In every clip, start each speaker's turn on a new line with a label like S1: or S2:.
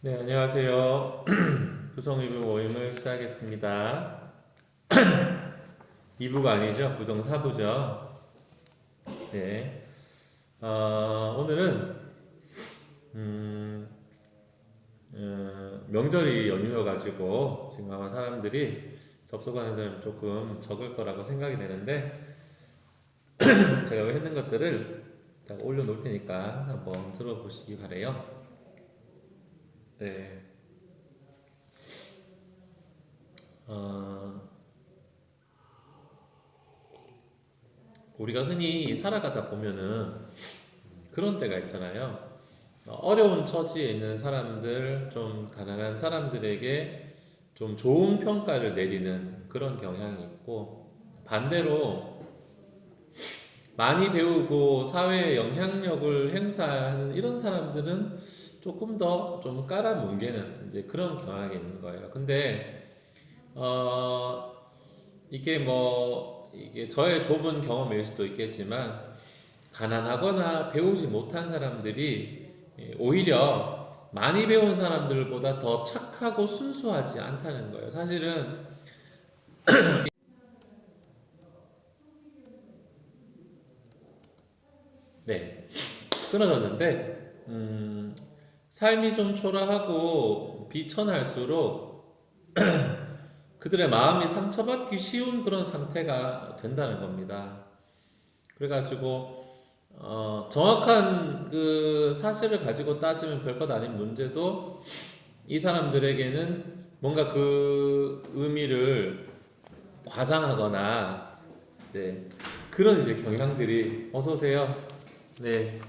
S1: 네, 안녕하세요. 부정의부 모임을 시작하겠습니다. 2부가 아니죠. 부정 4부죠. 네. 오늘은, 명절이 연휴여가지고 지금 아마 사람들이 접속하는 사람이 조금 적을 거라고 생각이 되는데, 제가 왜 했는 것들을 딱 올려놓을 테니까 한번 들어보시기 바래요. 네. 어, 우리가 흔히 살아가다 보면은 그런 때가 있잖아요. 어려운 처지에 있는 사람들, 좀 가난한 사람들에게 좀 좋은 평가를 내리는 그런 경향이 있고, 반대로 많이 배우고 사회에 영향력을 행사하는 이런 사람들은 조금 더 좀 깔아뭉개는 이제 그런 경향이 있는 거예요. 근데 어, 이게 저의 좁은 경험일 수도 있겠지만, 가난하거나 배우지 못한 사람들이 오히려 많이 배운 사람들보다 더 착하고 순수하지 않다는 거예요. 사실은. 네, 끊어졌는데, 삶이 좀 초라하고 비천할수록 그들의 마음이 상처받기 쉬운 그런 상태가 된다는 겁니다. 그래가지고 정확한 그 사실을 가지고 따지면 별것 아닌 문제도 이 사람들에게는 뭔가 그 의미를 과장하거나, 네, 그런 이제 경향들이, 어서 오세요. 네,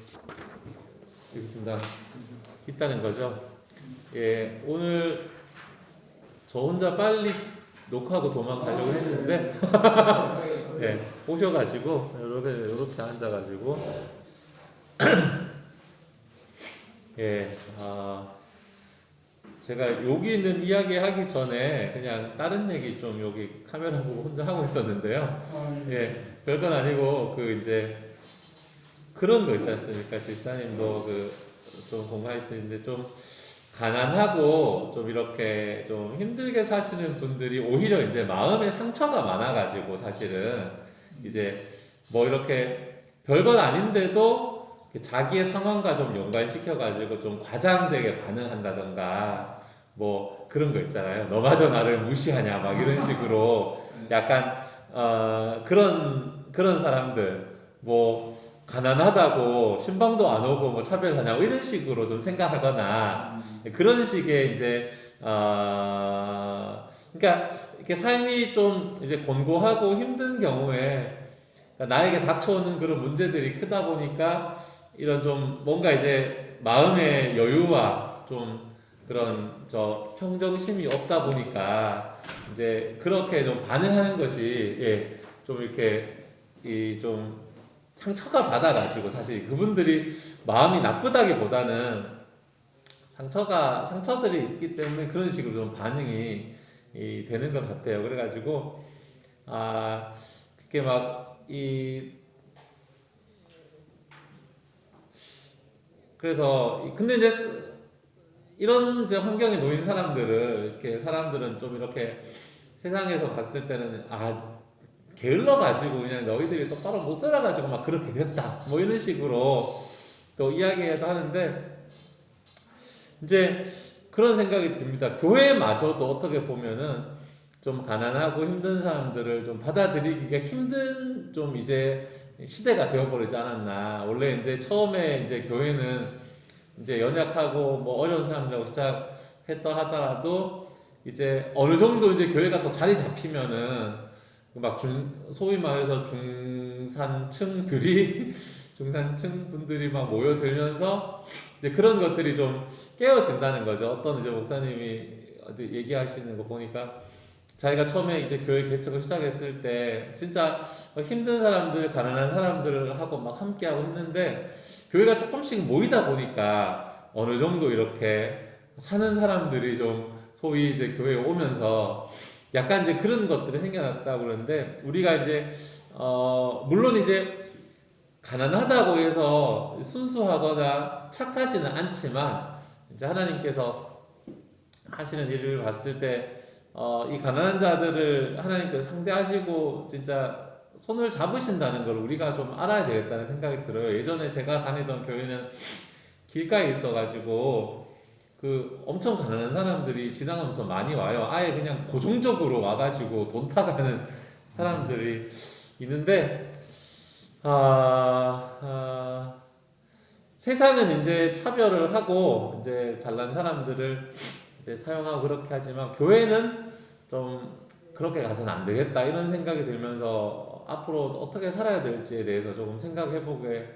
S1: 여기 있습니다. 있다는 거죠. 예, 오늘 저 혼자 빨리 녹화하고 도망가려고 했는데, 네, 오셔가지고 이렇게 앉아가지고, 예, 제가 여기 있는 이야기 하기 전에 그냥 다른 얘기 좀 여기 카메라 보고 혼자 하고 있었는데요. 예, 별건 아니고 그 이제 그런 거 있지 않습니까? 집사님도 그 좀 공부할 수 있는데, 좀 가난하고 좀 이렇게 좀 힘들게 사시는 분들이 오히려 이제 마음에 상처가 많아가지고, 사실은 이제 뭐 이렇게 별건 아닌데도 자기의 상황과 좀 연관시켜가지고 좀 과장되게 반응한다던가, 뭐 그런 거 있잖아요. 너마저 나를 무시하냐 막 이런 식으로 약간 그런 사람들, 뭐 가난하다고 신방도 안 오고 뭐 차별하냐고 이런 식으로 좀 생각하거나, 그런 식의 이제 그러니까 이렇게 삶이 좀 이제 곤고하고 힘든 경우에, 그러니까 나에게 닥쳐오는 그런 문제들이 크다 보니까 이런 좀 뭔가 이제 마음의 여유와 좀 그런 저 평정심이 없다 보니까 이제 그렇게 좀 반응하는 것이, 예, 좀 이렇게 이 좀 상처가 받아가지고, 사실 그분들이 마음이 나쁘다기보다는 상처들이 있기 때문에 그런 식으로 좀 반응이 되는 것 같아요. 그래가지고 그게 그래서 근데 이제 이런 이제 환경에 놓인 사람들을, 이렇게 사람들은 좀 이렇게 세상에서 봤을 때는 게을러 가지고 그냥 너희들이 똑바로 못 살아 가지고 막 그렇게 됐다 뭐 이런 식으로 또 이야기해도 하는데, 이제 그런 생각이 듭니다. 교회마저도 어떻게 보면은 좀 가난하고 힘든 사람들을 좀 받아들이기가 힘든 좀 이제 시대가 되어버리지 않았나. 원래 이제 처음에 이제 교회는 이제 연약하고 뭐 어려운 사람들하고 시작했다 하더라도, 이제 어느 정도 이제 교회가 또 자리 잡히면은 막 소위 말해서 중산층들이 중산층 분들이 막 모여들면서 이제 그런 것들이 좀 깨어진다는 거죠. 어떤 이제 목사님이 어디 얘기하시는 거 보니까, 자기가 처음에 이제 교회 개척을 시작했을 때 진짜 힘든 사람들, 가난한 사람들을 하고 막 함께하고 했는데, 교회가 조금씩 모이다 보니까 어느 정도 이렇게 사는 사람들이 좀 소위 이제 교회에 오면서 약간 이제 그런 것들이 생겨났다고 그러는데, 우리가 이제 물론 이제 가난하다고 해서 순수하거나 착하지는 않지만, 이제 하나님께서 하시는 일을 봤을 때, 이 가난한 자들을 하나님께서 상대하시고 진짜 손을 잡으신다는 걸 우리가 좀 알아야 되겠다는 생각이 들어요. 예전에 제가 다니던 교회는 길가에 있어가지고 그 엄청 가난한 사람들이 지나가면서 많이 와요. 아예 그냥 고정적으로 와가지고 돈 타가는 사람들이 있는데, 세상은 이제 차별을 하고 이제 잘난 사람들을 이제 사용하고 그렇게 하지만 교회는 좀 그렇게 가서는 안 되겠다 이런 생각이 들면서 앞으로 어떻게 살아야 될지에 대해서 조금 생각해보게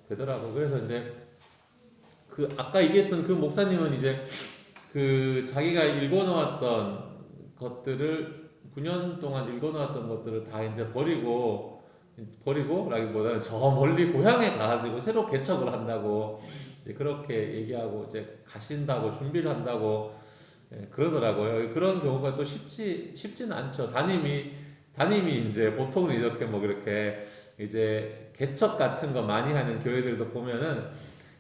S1: 되더라고. 그래서 이제 그 아까 얘기했던 그 목사님은 이제 그 자기가 읽어놓았던 것들을 9년 동안 읽어놓았던 것들을 다 이제 버리고라기보다는 저 멀리 고향에 가가지고 새로 개척을 한다고 그렇게 얘기하고 이제 가신다고 준비를 한다고 그러더라고요. 그런 경우가 또 쉽지는 않죠. 담임이 이제 보통은 이렇게 뭐 그렇게 이제 개척 같은 거 많이 하는 교회들도 보면은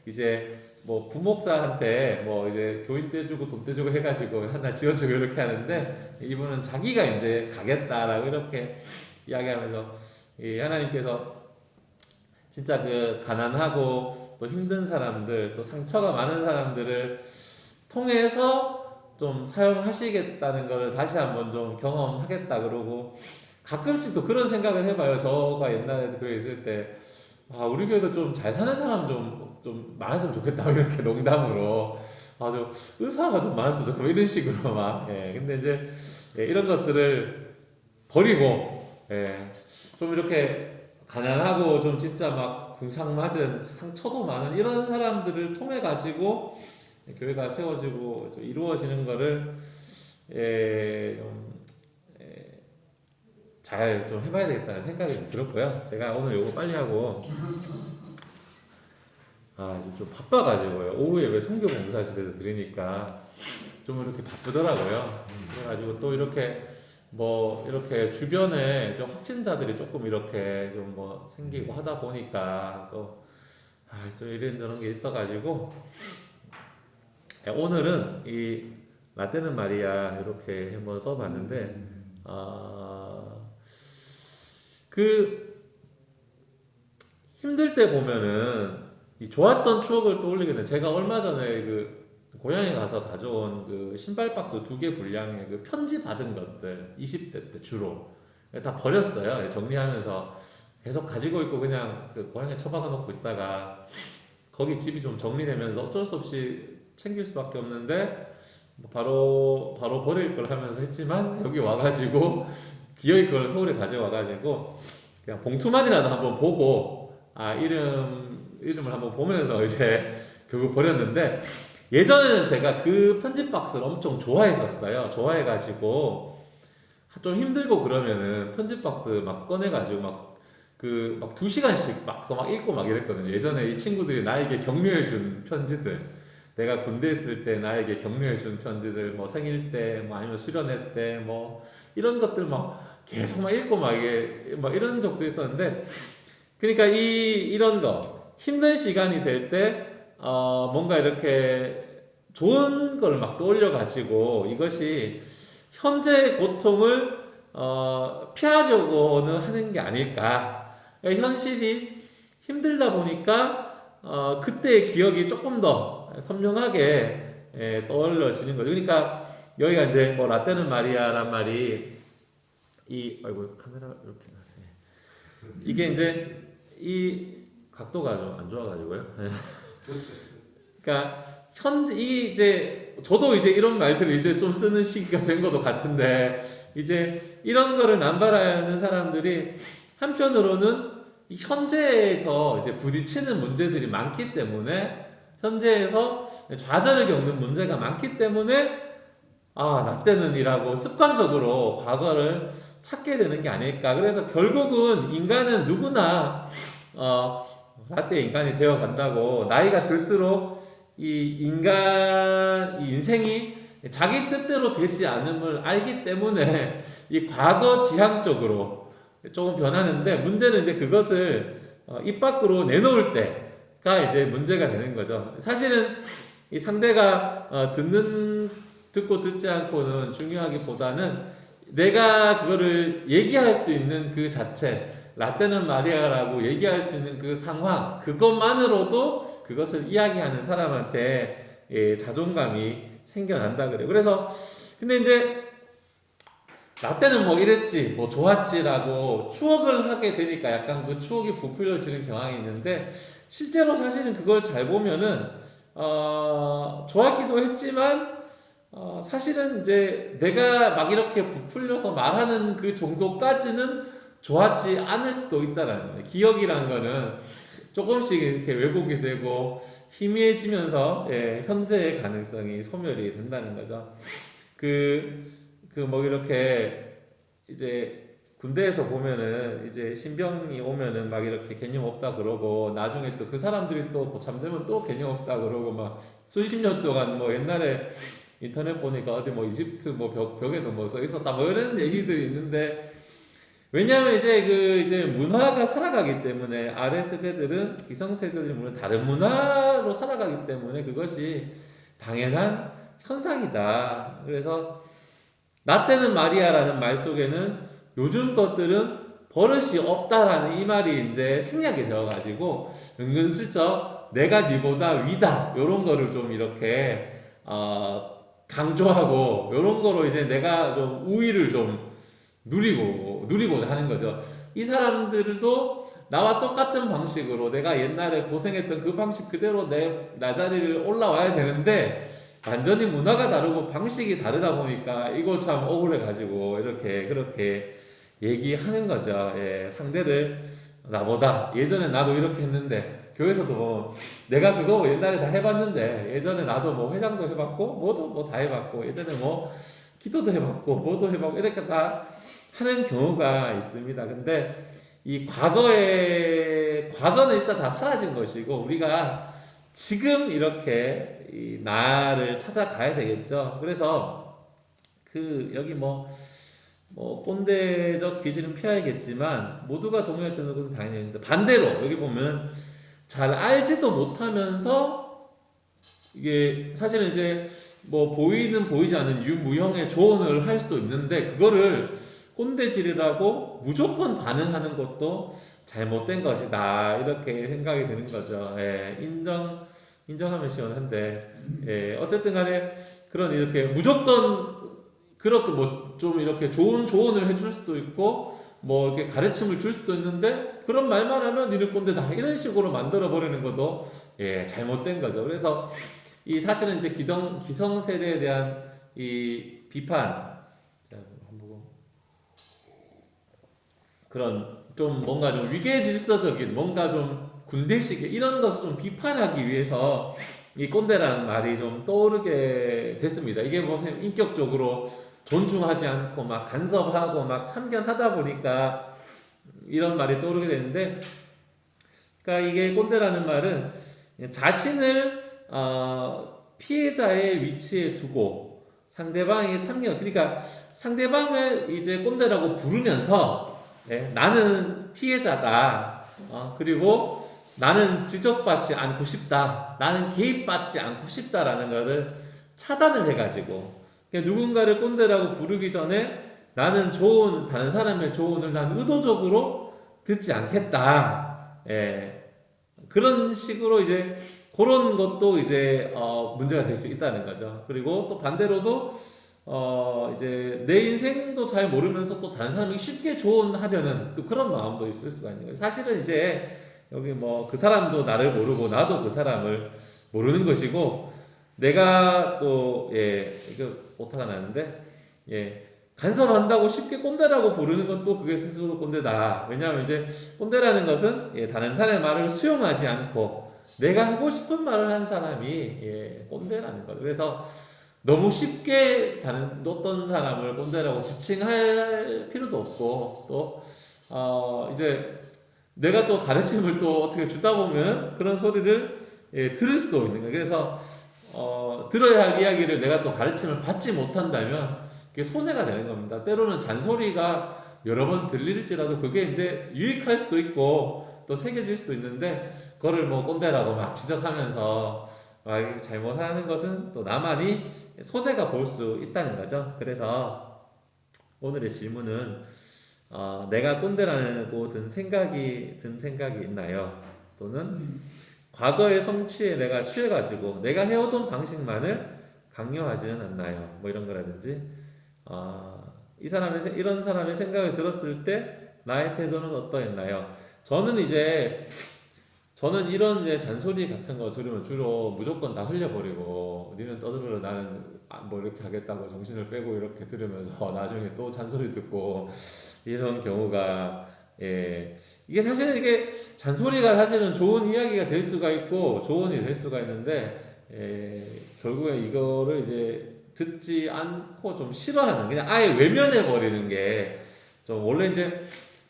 S1: 이제 뭐 부목사한테 뭐 이제 교인 떼주고 돈 떼주고 해가지고 하나 지어주고 이렇게 하는데 이분은 자기가 이제 가겠다라고 이렇게 이야기하면서 이 하나님께서 진짜 그 가난하고 또 힘든 사람들 또 상처가 많은 사람들을 통해서 좀 사용하시겠다는 것을 다시 한번 좀 경험하겠다 그러고 가끔씩 또 그런 생각을 해봐요. 저가 옛날에 교회에 있을 때 우리 교회도 좀 잘 사는 사람 좀 많았으면 좋겠다 이렇게 농담으로 좀 의사가 좀 많았으면 좋겠다 이런 식으로 막 근데 이제 이런 것들을 버리고 좀 이렇게 가난하고 좀 진짜 막 궁상맞은 상처도 많은 이런 사람들을 통해 가지고 교회가 세워지고 이루어지는 거를 잘 좀 해봐야 되겠다는 생각이 들었고요. 제가 오늘 요거 빨리 하고 좀 바빠가지고요. 오후에 왜 선교 봉사실에서 드리니까 좀 이렇게 바쁘더라고요. 그래가지고 또 이렇게 뭐 이렇게 주변에 좀 확진자들이 조금 이렇게 좀 뭐 생기고 하다 보니까 또 이런저런 게 있어가지고 오늘은 이 라떼는 마리아 이렇게 한번 써봤는데 그 힘들 때 보면은 이 좋았던 추억을 떠올리게 돼. 제가 얼마 전에 그 고향에 가서 가져온 그 신발 박스 2개 분량의 그 편지 받은 것들 20대 때 주로 다 버렸어요. 정리하면서 계속 가지고 있고 그냥 그 고향에 처박아 놓고 있다가 거기 집이 좀 정리되면서 어쩔 수 없이 챙길 수밖에 없는데 바로 버릴 걸 하면서 했지만 여기 와가지고 기어이 그걸 서울에 가져와가지고 그냥 봉투만이라도 한번 보고 이름을 한번 보면서 이제 결국 버렸는데 예전에는 제가 그 편지 박스를 엄청 좋아했었어요. 좋아해가지고 좀 힘들고 그러면은 편지 박스 막 꺼내가지고 막 2시간씩 그거 막 읽고 막 이랬거든요. 예전에 이 친구들이 나에게 격려해준 편지들, 내가 군대 있을 때 나에게 격려해준 편지들, 뭐 생일 때, 뭐 아니면 수련회 때, 뭐 이런 것들 막 계속 막 읽고 막 이런 적도 있었는데, 그러니까 이런 거 힘든 시간이 될 때 뭔가 이렇게 좋은 걸 막 떠올려가지고 이것이 현재의 고통을 피하려고는 하는 게 아닐까. 현실이 힘들다 보니까 그때의 기억이 조금 더 선명하게 떠올려지는 거죠. 그러니까 여기가 이제 뭐 라떼는 마리아란 말이 아이고 카메라 이렇게 나네. 이게 이제 이 각도가 좀 안 좋아가지고요. 그러니까 이제 저도 이제 이런 말들을 이제 좀 쓰는 시기가 된 것도 같은데 이제 이런 거를 남발하는 사람들이 한편으로는 현재에서 이제 부딪히는 문제들이 많기 때문에 현재에서 좌절을 겪는 문제가 많기 때문에 나 때는이라고 습관적으로 과거를 찾게 되는 게 아닐까. 그래서 결국은 인간은 누구나 라떼 인간이 되어 간다고 나이가 들수록 이 인생이 자기 뜻대로 되지 않음을 알기 때문에 이 과거 지향적으로 조금 변하는데 문제는 이제 그것을 입 밖으로 내놓을 때가 이제 문제가 되는 거죠. 사실은 이 상대가 듣고 듣지 않고는 중요하기보다는 내가 그거를 얘기할 수 있는 그 자체, 라떼는 마리아라고 얘기할 수 있는 그 상황, 그것만으로도 그것을 이야기하는 사람한테 자존감이 생겨난다 그래요. 그래서 근데 이제 라떼는 뭐 이랬지, 뭐 좋았지라고 추억을 하게 되니까 약간 그 추억이 부풀려지는 경향이 있는데, 실제로 사실은 그걸 잘 보면은 좋았기도 했지만 사실은 이제 내가 막 이렇게 부풀려서 말하는 그 정도까지는 좋았지 않을 수도 있다라는 거예요. 기억이란 거는 조금씩 이렇게 왜곡이 되고 희미해지면서 현재의 가능성이 소멸이 된다는 거죠. 뭐 이렇게 이제 군대에서 보면은 이제 신병이 오면은 막 이렇게 개념 없다 그러고, 나중에 또 그 사람들이 또 고참되면 또 개념 없다 그러고, 막 수십 년 동안 뭐 옛날에 인터넷 보니까 어디 뭐 이집트 뭐 벽에도 뭐 써 있었다 뭐 이런 얘기들이 있는데, 왜냐하면 이제 문화가 살아가기 때문에 아래 세대들은, 기성 세대들이 물론 다른 문화로 살아가기 때문에 그것이 당연한 현상이다. 그래서 나 때는 마리아라는 말 속에는 요즘 것들은 버릇이 없다라는 이 말이 이제 생략이 되어가지고 은근슬쩍 내가 니보다 위다 요런 거를 좀 이렇게 강조하고, 요런 거로 이제 내가 좀 우위를 좀 누리고자 하는 거죠. 이 사람들도 나와 똑같은 방식으로 내가 옛날에 고생했던 그 방식 그대로 나 자리를 올라와야 되는데, 완전히 문화가 다르고 방식이 다르다 보니까 이거 참 억울해가지고 이렇게 그렇게 얘기하는 거죠. 상대를 나보다 예전에 나도 이렇게 했는데, 교회에서도 뭐 내가 그거 옛날에 다 해봤는데, 예전에 나도 뭐 회장도 해봤고 뭐도 뭐 다 해봤고, 예전에 뭐 기도도 해봤고 뭐도 해봤고 이렇게 다 하는 경우가 있습니다. 근데 이 과거는 일단 다 사라진 것이고, 우리가 지금 이렇게 이 나를 찾아가야 되겠죠. 그래서 여기 뭐 꼰대적 기질은 피해야겠지만 모두가 동의할 정도는 당연히 있는데, 반대로 여기 보면 잘 알지도 못하면서 이게 사실은 이제 뭐 보이지 않는 유무형의 조언을 할 수도 있는데, 그거를 꼰대질이라고 무조건 반응하는 것도 잘못된 것이다, 이렇게 생각이 드는 거죠. 인정하면 시원한데, 어쨌든 간에 그런 이렇게 무조건 그렇게 뭐 좀 이렇게 좋은 조언을 해줄 수도 있고 뭐 이렇게 가르침을 줄 수도 있는데, 그런 말만 하면 니는 꼰대다 이런 식으로 만들어 버리는 것도 잘못된 거죠. 그래서 이 사실은 이제 기성 세대에 대한 이 비판, 그런 좀 뭔가 좀 위계 질서적인, 뭔가 좀 군대식 이런 것을 좀 비판하기 위해서 이 꼰대라는 말이 좀 떠오르게 됐습니다. 이게 무슨 인격적으로 존중하지 않고 막 간섭하고 막 참견하다 보니까 이런 말이 떠오르게 되는데, 그러니까 이게 꼰대라는 말은 자신을 피해자의 위치에 두고 상대방에게 참견, 그러니까 상대방을 이제 꼰대라고 부르면서 나는 피해자다, 그리고 나는 지적받지 않고 싶다, 나는 개입받지 않고 싶다라는 것을 차단을 해가지고, 그러니까 누군가를 꼰대라고 부르기 전에 나는 다른 사람의 조언을 난 의도적으로 듣지 않겠다, 그런 식으로 이제 그런 것도 이제 문제가 될 수 있다는 거죠. 그리고 또 반대로도 이제 내 인생도 잘 모르면서 또 다른 사람이 쉽게 조언하려는 또 그런 마음도 있을 수가 있는 거예요. 사실은 이제 여기 뭐 그 사람도 나를 모르고 나도 그 사람을 모르는 것이고, 내가 또 이거 오타가 나는데 간섭한다고 쉽게 꼰대라고 부르는 건 또 그게 스스로 꼰대다. 왜냐하면 이제 꼰대라는 것은 다른 사람의 말을 수용하지 않고 내가 하고 싶은 말을 한 사람이 꼰대라는 거예요. 그래서 너무 쉽게 어떤 사람을 꼰대라고 지칭할 필요도 없고, 또 이제 내가 또 가르침을 또 어떻게 주다 보면 그런 소리를 들을 수도 있는 거예요. 그래서 들어야 할 이야기를 내가 또 가르침을 받지 못한다면 그게 손해가 되는 겁니다. 때로는 잔소리가 여러 번 들릴지라도 그게 이제 유익할 수도 있고 또 새겨질 수도 있는데, 그거를 뭐 꼰대라고 막 지적하면서 이게 잘못하는 것은 또 나만이 손해가 볼 수 있다는 거죠. 그래서 오늘의 질문은 내가 꼰대라고 든 생각이 있나요? 또는 과거의 성취에 내가 취해가지고 내가 해오던 방식만을 강요하지는 않나요? 뭐 이런 거라든지 이런 사람의 생각을 들었을 때 나의 태도는 어떠했나요? 저는 이런 이제 잔소리 같은 거 들으면 주로 무조건 다 흘려버리고 니는 떠들어라 나는 뭐 이렇게 하겠다고 정신을 빼고 이렇게 들으면서 나중에 또 잔소리 듣고 이런 경우가 이게 사실은 이게 잔소리가 사실은 좋은 이야기가 될 수가 있고 조언이 될 수가 있는데 결국에 이거를 이제 듣지 않고 좀 싫어하는 그냥 아예 외면해 버리는 게 좀 원래 이제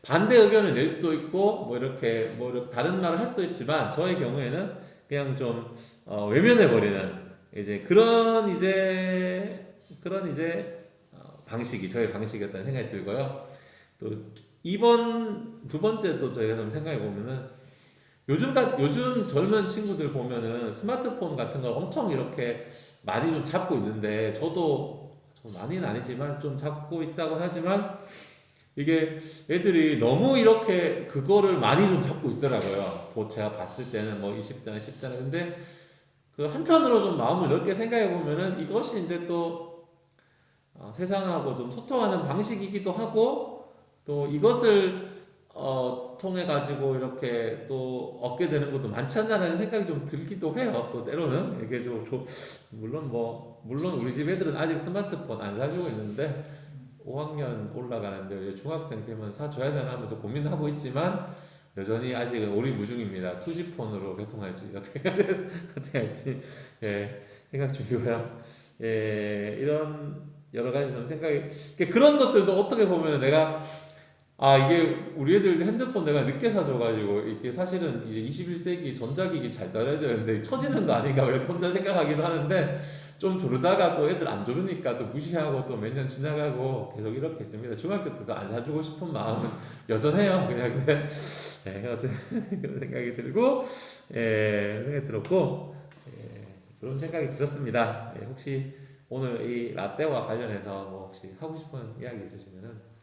S1: 반대 의견을 낼 수도 있고 뭐 이렇게 다른 말을 할 수도 있지만 저의 경우에는 그냥 좀 외면해 버리는 이제 그런 이제 방식이 저의 방식이었다는 생각이 들고요. 또 두 번째 또 저희가 좀 생각해 보면은 요즘 젊은 친구들 보면은 스마트폰 같은 걸 엄청 이렇게 많이 좀 잡고 있는데 저도 좀 많이는 아니지만 좀 잡고 있다고 하지만 이게 애들이 너무 이렇게 그거를 많이 좀 잡고 있더라고요. 제가 봤을 때는 뭐 20대나 10대나 근데 그 한편으로 좀 마음을 넓게 생각해 보면은 이것이 이제 또 세상하고 좀 소통하는 방식이기도 하고 또 이것을 통해 가지고 이렇게 또 얻게 되는 것도 많지 않나라는 생각이 좀 들기도 해요. 또 때로는 이게 물론 우리 집 애들은 아직 스마트폰 안 사주고 있는데 5학년 올라가는데 중학생 되면 사줘야 되나 하면서 고민하고 있지만 여전히 아직은 오리무중입니다. 투지폰으로 개통할지 어떻게 할지 생각 중이고요. 이런 여러 가지 좀 생각이 그런 것들도 어떻게 보면 내가 이게 우리 애들 핸드폰 내가 늦게 사줘가지고 이게 사실은 이제 21세기 전자기기 잘 따라야 되는데 처지는 거 아닌가 이렇게 혼자 생각하기도 하는데 좀 조르다가 또 애들 안 조르니까 또 무시하고 또 몇 년 지나가고 계속 이렇게 했습니다. 중학교 때도 안 사주고 싶은 마음은 여전해요. 그냥 근데 어쨌든 그런 생각이 들고 생각이 들었고 그런 생각이 들었습니다. 혹시 오늘 이 라떼와 관련해서 뭐 혹시 하고 싶은 이야기 있으시면은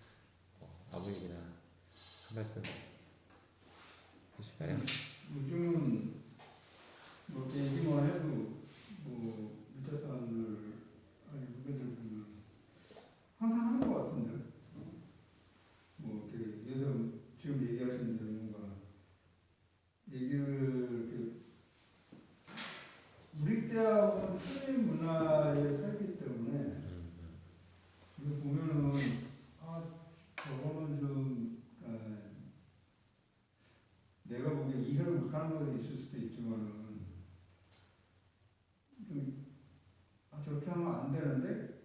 S1: 아무 얘기나 한 말씀 해주실까요?
S2: 요즘은 뭐 얘기만 해도 뭐 밑에 사람들 아니 후배들 보면 항상 하는 것 같은데 뭐 이렇게 예전 지금 얘기하신 대로 뭔가 얘기를 이렇게 우리 때하고는 틀린 문화에 살기 때문에 이거 보면은 저거는 좀 내가 보기에 이해를 못하는 것도 있을 수도 있지만은 좀 저렇게 하면 안 되는데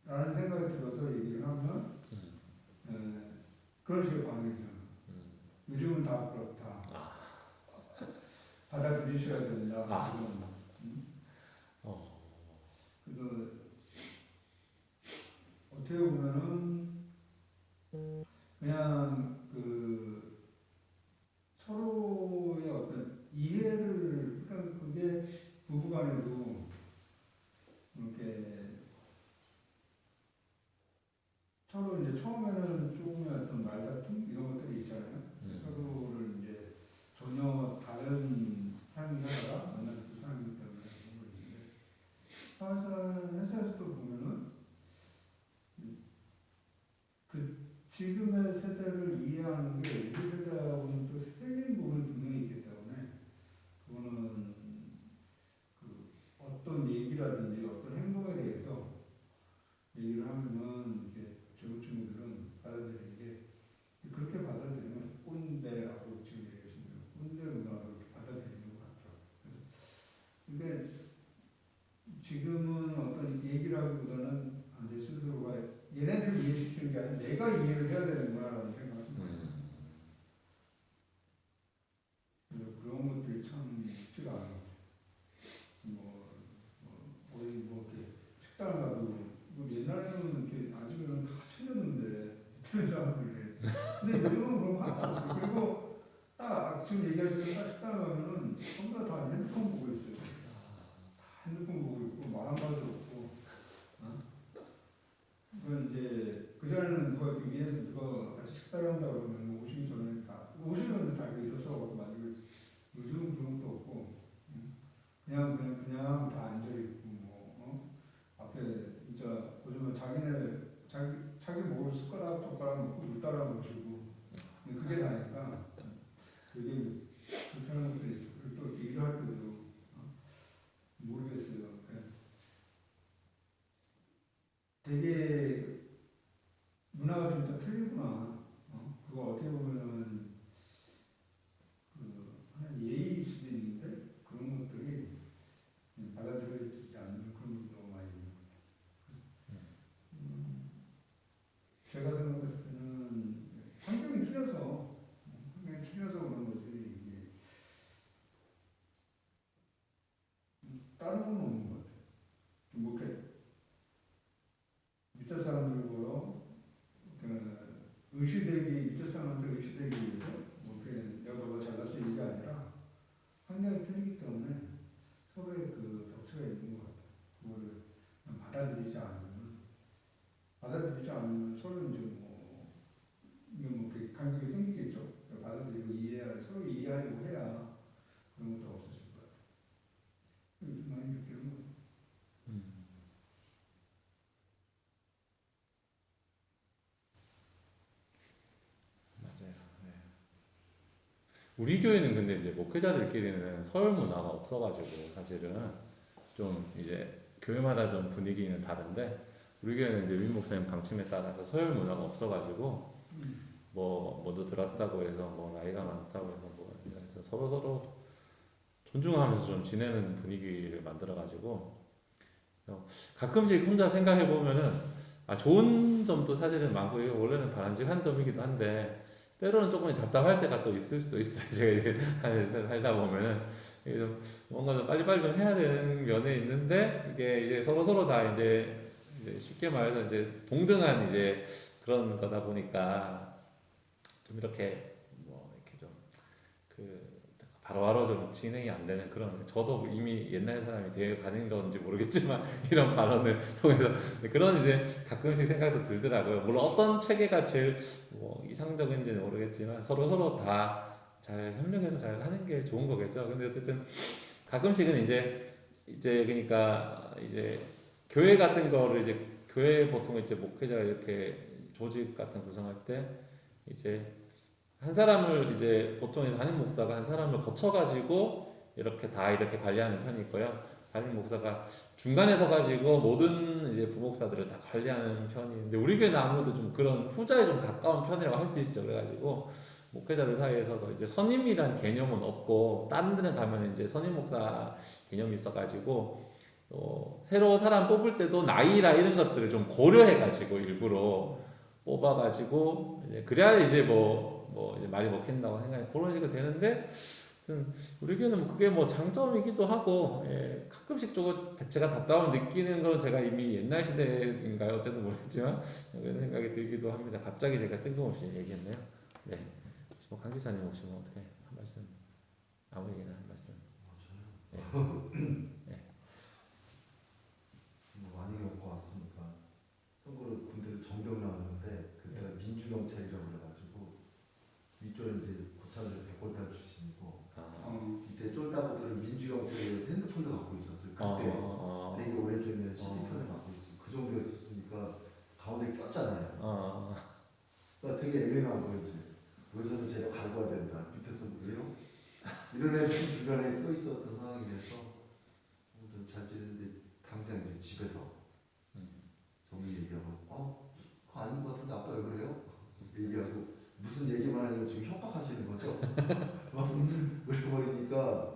S2: 라는 생각이 들어서 얘기를 하면 그런 식의 반응이잖아. 요즘은 다 그렇다. 받아들이셔야 된다. 그래서 어떻게 보면은 그냥 서로의 어떤 이해를 그러니까 그게 부부간에도 이렇게 서로 이제 처음에는 조금의 어떤 말다툼 이런 것들이 있잖아요. 서로를 이제 전혀 다른 삶을 살다가 만난 그 사람이기 때문에 그런 거 있는데 사회사 회사에서도 보면은 지금의 세대를 이해하는 게 우리 세대하고는 또 틀린 부분이 분명히 있기 때문에 그거는 어떤 얘기라든지 어떤 행동에 대해서 얘기를 하면은 이제 젊은 친구들은 받아들이는 게 그렇게 받아들이면 꼰대라고 지금 얘기하신 대로 꼰대 문화로 이렇게 받아들이는 것 같더라고요. 근데 지금은 어떤 얘기를 하기보다는 내 스스로가 얘네들을 이해시키는 게 아니라 내가 이해를 해야 되는구나라는 생각을 좀 많이 해요. 그래서 그런 것들이 참 쉽지가 않아요. 어디 이렇게 식당 가도 옛날에는 이렇게 아직은 다 챙겼는데 그런 사람들이 근데 요즘은 그런 거 하나도 없어요. 그리고 딱 지금 얘기하시는 딱 식당 가면은 전부 다 핸드폰 보고 있어요. 핸드폰 보고 있고 말 한마디도 없고. 어? 그건 이제 그전에는 누가 이렇게 위에서 누가 같이 식사를 한다 그러면 오시기 전에 다 오시면 다 이렇게 일어서고 만들고. 요즘은 그런 것도 없고 그냥 다 앉아 있고 뭐 앞에 진짜 보시면 자기 먹을 숟가락 젓가락 먹고 물 따라 마시고 그게 다니까 되게 불편한 것들이 있죠. 그리고 또 이렇게 일할 때도 모르겠어요. 되게 문화가 진짜 틀리구나. 그거 어떻게 보면은 그 하나의 예의일 수도 있는데 그런 것들이 받아들여지지 않는 그런 분도 많이 있는 것 같아요. 제가 생각했을 때는 환경이 틀려서 그런 거지 이게 다른 건 없는 것 같아요. 뭐 이렇게 밑에 사람들 보러 밑에 사람한테 의시되기 위해서 뭐 이렇게 내가 너 잘났어 이게 아니라 환경이 틀리기 때문에 서로의 그 격차가 있는 것 같아요. 그거를 그냥 받아들이지 않으면 서로 이제 이게 이렇게 간격이 생기겠죠. 받아들이고 서로 이해하려고 해야 그런 것도 없어질 것 같아요. 요즘 많이 느끼는 거예요.
S1: 맞아요. 네. 우리 교회는 근데 이제 목회자들끼리는 서열 문화가 없어가지고 사실은 좀 이제 교회마다 좀 분위기는 다른데 우리 교회는 이제 윈 목사님 방침에 따라서 서열 문화가 없어가지고 뭐 모두 들었다고 해서 뭐 나이가 많다고 해서 뭐 이래서 서로 존중하면서 좀 지내는 분위기를 만들어가지고 가끔씩 혼자 생각해 보면은 좋은 점도 사실은 많고 이거 원래는 바람직한 점이기도 한데 때로는 조금 답답할 때가 또 있을 수도 있어요. 제가 이제 살다 보면은 이게 좀 뭔가 좀 빨리빨리 좀 해야 되는 면에 있는데 이게 이제 서로 다 이제 쉽게 말해서 이제 동등한 이제 그런 거다 보니까 좀 이렇게 뭐 이렇게 좀 그 바로바로 좀 진행이 안 되는 그런 저도 이미 옛날 사람이 되어 가는 건지 모르겠지만 이런 발언을 통해서 그런 이제 가끔씩 생각도 들더라고요. 물론 어떤 체계가 제일 뭐 이상적인지는 모르겠지만 서로 다 잘 협력해서 잘 하는 게 좋은 거겠죠. 근데 어쨌든 가끔씩은 이제 그러니까 이제 교회 같은 거를 이제 교회 보통 이제 목회자 이렇게 조직 같은 구성할 때 이제 한 사람을 이제 보통 담임 목사가 한 사람을 거쳐가지고 이렇게 관리하는 편이 있고요. 담임 목사가 중간에 서가지고 모든 이제 부목사들을 다 관리하는 편이 있는데 우리 교회는 아무래도 좀 그런 후자에 좀 가까운 편이라고 할 수 있죠. 그래가지고 목회자들 사이에서도 이제 선임이란 개념은 없고 다른 데는 가면 이제 선임 목사 개념이 있어가지고 새로 사람 뽑을 때도 나이라 이런 것들을 좀 고려해가지고 일부러 뽑아가지고 이제 그래야 이제 뭐 이제 말이 먹힌다고 생각해 그런 식으로 되는데 우리 교회는 뭐 그게 뭐 장점이기도 하고 가끔씩 조금 제가 답답함 느끼는 건 제가 이미 옛날 시대인가요 어쨌든 모르겠지만 그런 생각이 들기도 합니다. 갑자기 제가 뜬금없이 얘기했네요. 네, 뭐 강 집사님 혹시 뭐 어떻게 한 말씀 아무 얘기나 한 말씀. 네. 네.
S3: 뭐 많이 겪어왔으니까 참고로 군대도 정병 나왔는데 그때가 민주경찰이라고 그래가지고 위쪽은 이제 고참들 백골단 출신이고 이때 쫄다구들은 민주경찰에서 핸드폰도 갖고 있었어요. 그때 되게 오래전에 CD폰을 갖고 있었어요. 그 정도였었으니까 가운데 꼈잖아요. 그러니까 되게 애매한 거예요. 이제 여기서는 제가 갈궈야 된다. 밑에서 왜요? 이런 애들이 주변에 껴 있었던 상황이라서 좀 잘 지냈는데 당장 이제 집에서 정리 얘기하고 그거 아닌 것 같은데 아빠 왜 그래요? 얘기하고 무슨 얘기만 하냐면 지금 협박하시는 거죠? 그래버리니까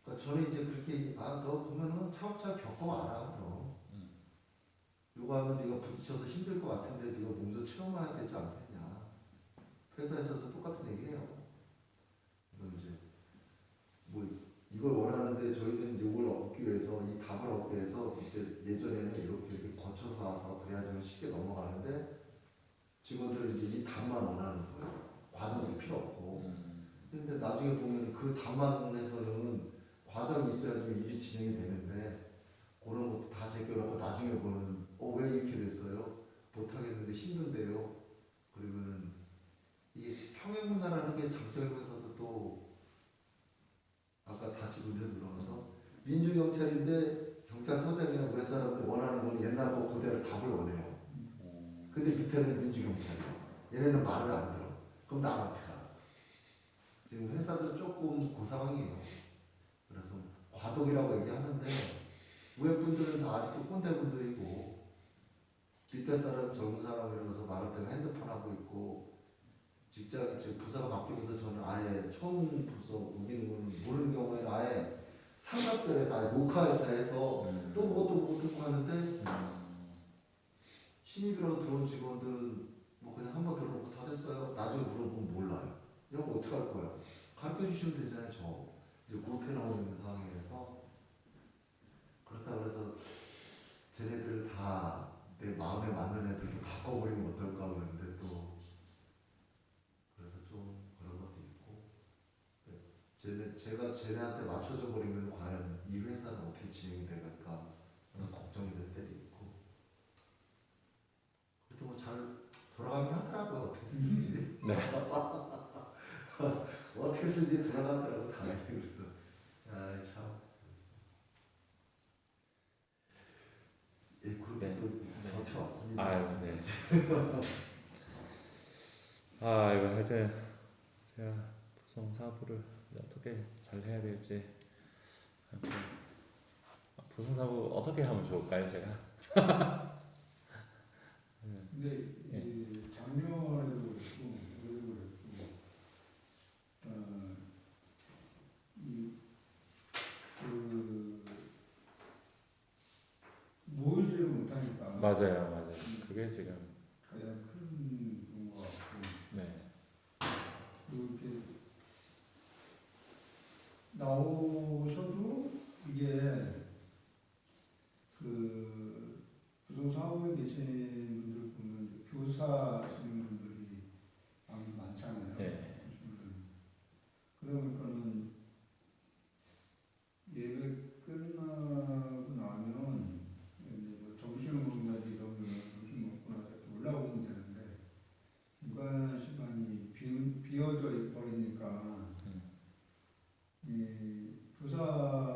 S3: 그러니까 저는 이제 그렇게 너 그러면은 차곡차곡 겪어와라 그럼 요거 하면 네가 부딪혀서 힘들 것 같은데 네가 몸소 체험해야 되지 않겠냐. 회사에서도 똑같은 얘기를 해요. 이건 이제 뭐 이걸 원하는데 저희는 이제 이걸 얻기 위해서 이 답을 얻기 위해서 예전에는 이렇게 거쳐서 와서 그래야지만 쉽게 넘어가는데 직원들은 이제 이 답만 원하는 거예요. 과정도 필요 없고. 근데 나중에 보면 그 답만에서는 과정이 있어야 좀 일이 진행이 되는데 그런 것도 다 제껴놓고 나중에 보면 왜 이렇게 됐어요? 못하겠는데 힘든데요. 그러면은 이게 평행문화라는 게 장점이면서도 또 아까 다시 문제 들어가서 민주경찰인데 경찰서장이나 왜 사람들이 원하는 건 옛날 거 그대로 답을 원해요. 근데 밑에는 민주경찰이야. 얘네는 말을 안 들어. 그럼 나는 어떻게 알아? 지금 회사도 조금 그 상황이에요. 그래서 과도기라고 얘기하는데 위에 분들은 다 아직도 꼰대분들이고 밑에 사람 젊은 사람이라서 말할 때는 핸드폰 하고 있고 직장 지금 부서가 바뀌면서 저는 아예 처음 부서 우기는 거는 모르는 경우에는 아예 상급들에서 아예 녹화해서 해서 또 그것도 못 듣고 하는데 신입이라고 들어온 직원들은 뭐 그냥 한번 들어놓고 다 됐어요. 나중에 물어보면 몰라요. 이거 어떻게 할 거야? 가르쳐 주시면 되잖아요. 저 이제 그렇게 나오는 상황이라서 그렇다 그래서 쟤네들 다 내 마음에 맞는 애들도 바꿔버리면 어떨까 그러는데 또 그래서 좀 그런 것도 있고 제가 쟤네한테 맞춰져 버리면 과연 이 회사는 어떻게 진행이 될까 걱정이 될 때도 있고 그래도 뭐 잘 돌아가긴 하더라고요. 어떻게 쓰든지
S1: 네.
S3: 어떻게 쓰든지 돌아가더라고 다행히. 그래서 참 그렇게
S1: 네.
S3: 또 버텨왔습니다.
S1: 아, 네. 아, 이거 하여튼 제가 부성 사부를 어떻게 잘 해야 될지 부성 사부 어떻게 하면 좋을까요, 제가?
S2: 근데 이 작년에도 그렇고 올해도 그렇고 이그 모이지를 못하니까
S1: 맞아요. 그게 지금
S2: 가장 큰 그런 것 같고
S1: 네.
S2: 그리고 이렇게 나오셔도 이게 그 부동산업에 계신 분들 보면 이제 교사 하시는 분들이 많잖아요.
S1: 네.
S2: 그러니까는 예배 끝나고 나면 이제 뭐 점심을 먹나 이러면 점심 먹고 나서 이렇게 올라오면 되는데 중간 시간이 비어져 버리니까 이 교사